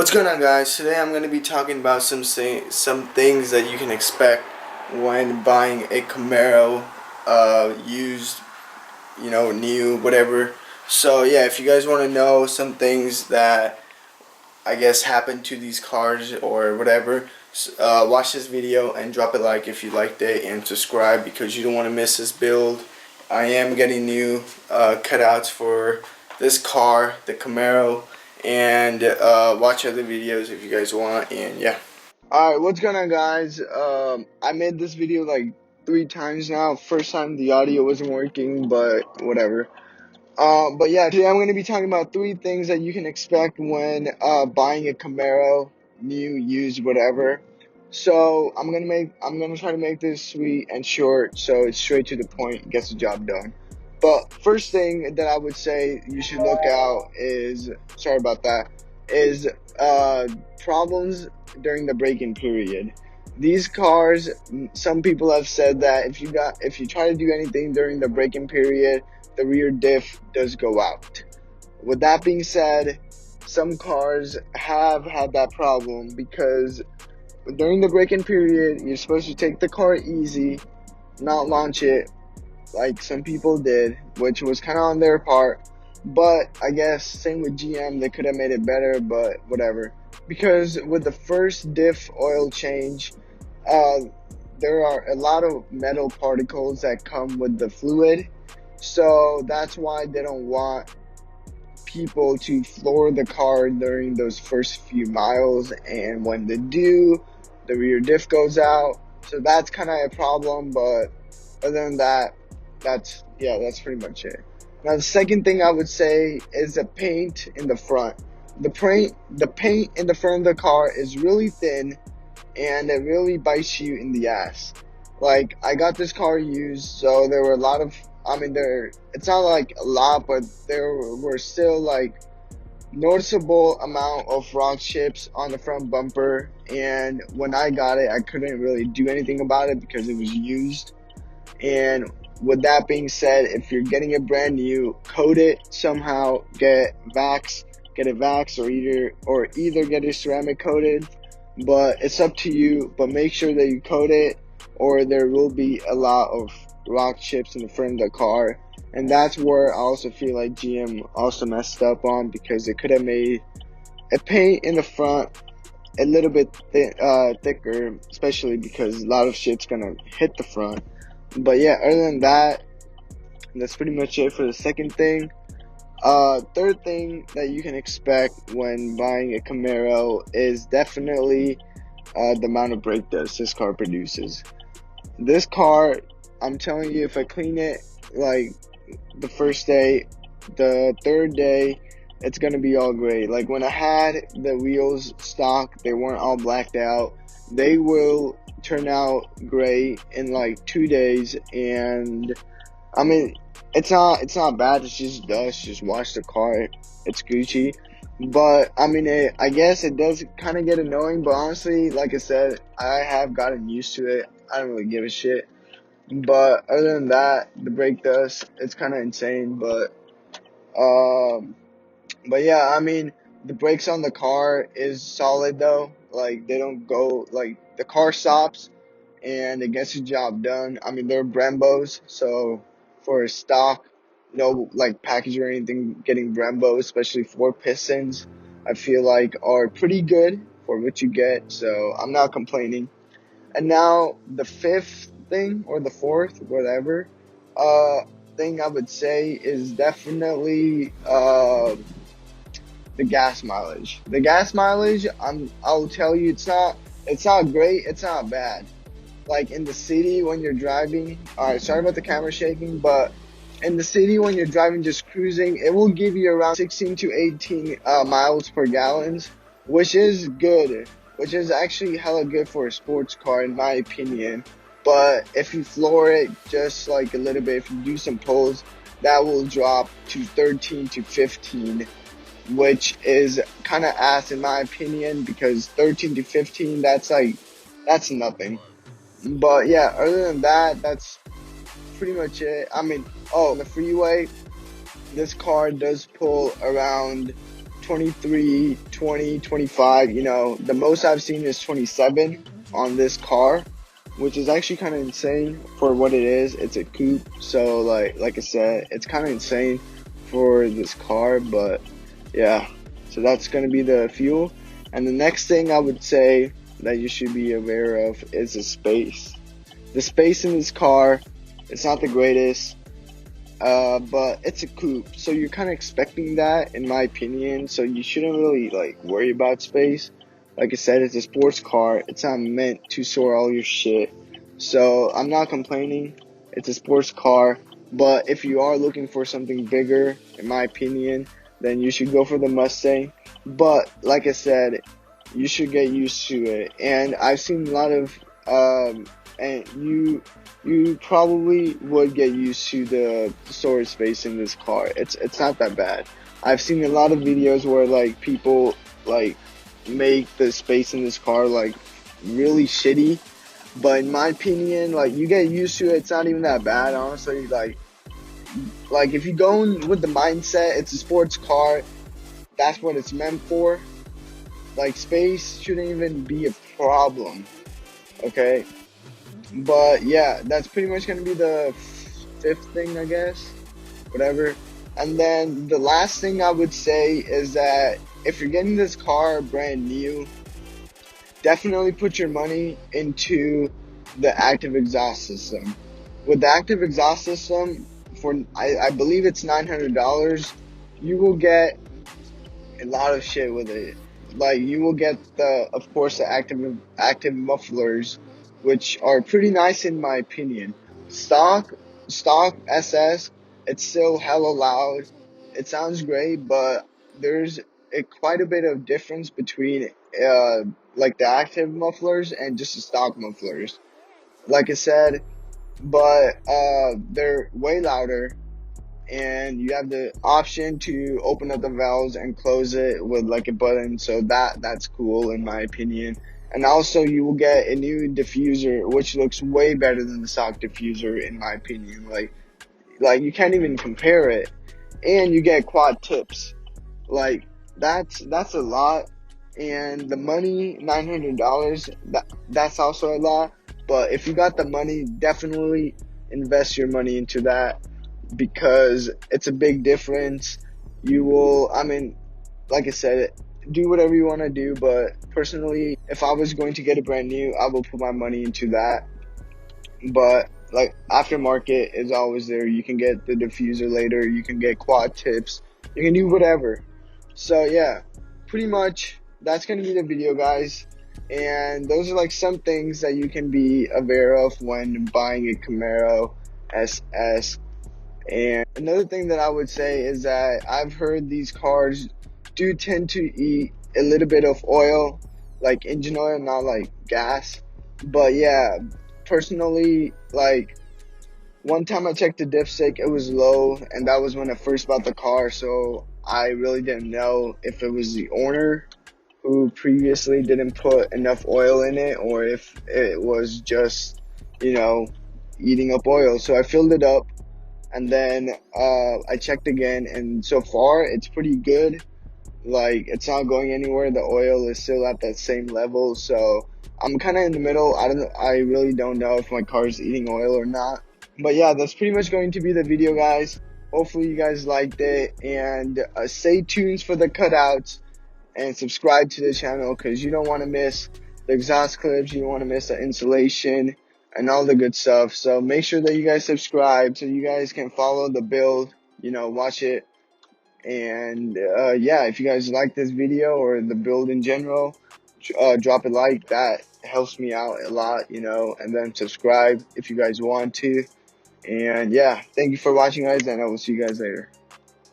What's going on, guys? Today I'm going to be talking about some things that you can expect when buying a Camaro, used, new, whatever. So yeah, if you guys want to know some things that I guess happen to these cars or whatever, watch this video and drop a like if you liked it, and subscribe because you don't want to miss this build. I am getting new cutouts for this car, the Camaro, and watch other videos if you guys want. And yeah. Alright, what's going on, guys? I made this video like 3 times now. First time the audio wasn't working, but whatever. But yeah, today I'm going to be talking about 3 things that you can expect when buying a Camaro, new, used, whatever. So I'm gonna try to make this sweet and short, so it's straight to the point, gets the job done. But first thing that I would say you should look out is, sorry about that, is problems during the break-in period. These cars, some people have said that if you try to do anything during the break-in period, the rear diff does go out. With that being said, some cars have had that problem because during the break-in period, you're supposed to take the car easy, not launch it like some people did, which was kind of on their part. But I guess same with GM, they could have made it better, but whatever. Because with the first diff oil change, there are a lot of metal particles that come with the fluid. So that's why they don't want people to floor the car during those first few miles, and when they do, the rear diff goes out. So that's kind of a problem, but other than that, that's pretty much it. Now the second thing I would say is the paint in the front. The paint in the front of the car is really thin, and it really bites you in the ass. Like, I got this car used, so there were a lot of, it's not like a lot, but there were still like noticeable amount of rock chips on the front bumper, and when I got it, I couldn't really do anything about it because it was used. And with that being said, if you're getting it brand new, coat it somehow, get it vax, or either get it ceramic coated, but it's up to you. But make sure that you coat it, or there will be a lot of rock chips in the front of the car. And that's where I also feel like GM also messed up on, because they could have made a paint in the front a little bit thicker, especially because a lot of shit's gonna hit the front. But yeah, other than that, that's pretty much it for the second thing. Third thing that you can expect when buying a Camaro is definitely the amount of brake dust this car produces. This car, I'm telling you, if I clean it like the first day, the third day, it's gonna be all great. Like when I had the wheels stock, they weren't all blacked out. They will turn out gray in like 2 days, and I mean, it's not bad. It's just dust. Just wash the car. It's Gucci. But I mean, I guess it does kind of get annoying. But honestly, like I said, I have gotten used to it. I don't really give a shit. But other than that, the brake dust, it's kind of insane. But yeah, I mean, the brakes on the car is solid though. Like, they don't go, like, the car stops and it gets the job done. I mean, they're Brembos, so for stock, no like package or anything, getting Brembo, especially 4 pistons, I feel like are pretty good for what you get. So I'm not complaining. And now the fifth thing, or the fourth, whatever, thing I would say is definitely the gas mileage. The gas mileage, I'll tell you, it's not great, it's not bad. Like in the city when you're driving, alright, sorry about the camera shaking, but in the city when you're driving, just cruising, it will give you around 16 to 18 miles per gallon, which is good, which is actually hella good for a sports car in my opinion. But if you floor it just like a little bit, if you do some pulls, that will drop to 13 to 15, which is kind of ass in my opinion, because 13 to 15, that's nothing. But yeah, other than that, that's pretty much it. I mean, on the freeway, this car does pull around 23, 20, 25. You know, the most I've seen is 27 on this car, which is actually kind of insane for what it is. It's a coupe, so like I said, it's kind of insane for this car. But yeah, so that's gonna be the fuel. And the next thing I would say that you should be aware of is the space. The space in this car, it's not the greatest. But it's a coupe, so you're kind of expecting that, in my opinion. So you shouldn't really like worry about space. Like I said, it's a sports car. It's not meant to store all your shit. So I'm not complaining. It's a sports car. But if you are looking for something bigger, in my opinion, then you should go for the Mustang. But like I said, you should get used to it. And I've seen a lot of and you probably would get used to the storage space in this car. It's not that bad. I've seen a lot of videos where like people like make the space in this car like really shitty, but in my opinion, like you get used to it. It's not even that bad, honestly. Like if you go in with the mindset it's a sports car, that's what it's meant for. Like space shouldn't even be a problem. Okay. But yeah, that's pretty much gonna be the fifth thing, I guess. Whatever. And then the last thing I would say is that if you're getting this car brand new, definitely put your money into the active exhaust system. With the active exhaust system, for I believe it's $900, you will get a lot of shit with it. Like you will get of course, the active mufflers, which are pretty nice in my opinion. Stock stock SS, it's still hella loud. It sounds great, but there's quite a bit of difference between like the active mufflers and just the stock mufflers. Like I said, but they're way louder, and you have the option to open up the valves and close it with like a button, so that's cool in my opinion. And also you will get a new diffuser which looks way better than the stock diffuser in my opinion. Like you can't even compare it. And you get quad tips. Like that's a lot. And the money, $900, that's also a lot. But if you got the money, definitely invest your money into that, because it's a big difference. You will, I mean, like I said, do whatever you want to do, but personally, if I was going to get a brand new, I will put my money into that. But like aftermarket is always there. You can get the diffuser later, you can get quad tips, you can do whatever. So yeah, pretty much that's gonna be the video, guys. And those are like some things that you can be aware of when buying a Camaro SS. And another thing that I would say is that I've heard these cars do tend to eat a little bit of oil, like engine oil, not like gas. But yeah, personally, like one time I checked the dipstick, it was low, and that was when I first bought the car, so I really didn't know if it was the owner who previously didn't put enough oil in it, or if it was just, you know, eating up oil. So I filled it up, and then I checked again, and so far it's pretty good. Like it's not going anywhere. The oil is still at that same level, so I'm kind of in the middle. I really don't know if my car is eating oil or not. But yeah, that's pretty much going to be the video, guys. Hopefully you guys liked it, and stay tuned for the cutouts, and subscribe to the channel, because you don't want to miss the exhaust clips, you don't want to miss the insulation and all the good stuff. So make sure that you guys subscribe so you guys can follow the build, you know, watch it. And yeah, if you guys like this video or the build in general, drop a like. That helps me out a lot, you know. And then subscribe if you guys want to. And yeah, thank you for watching, guys, and I will see you guys later.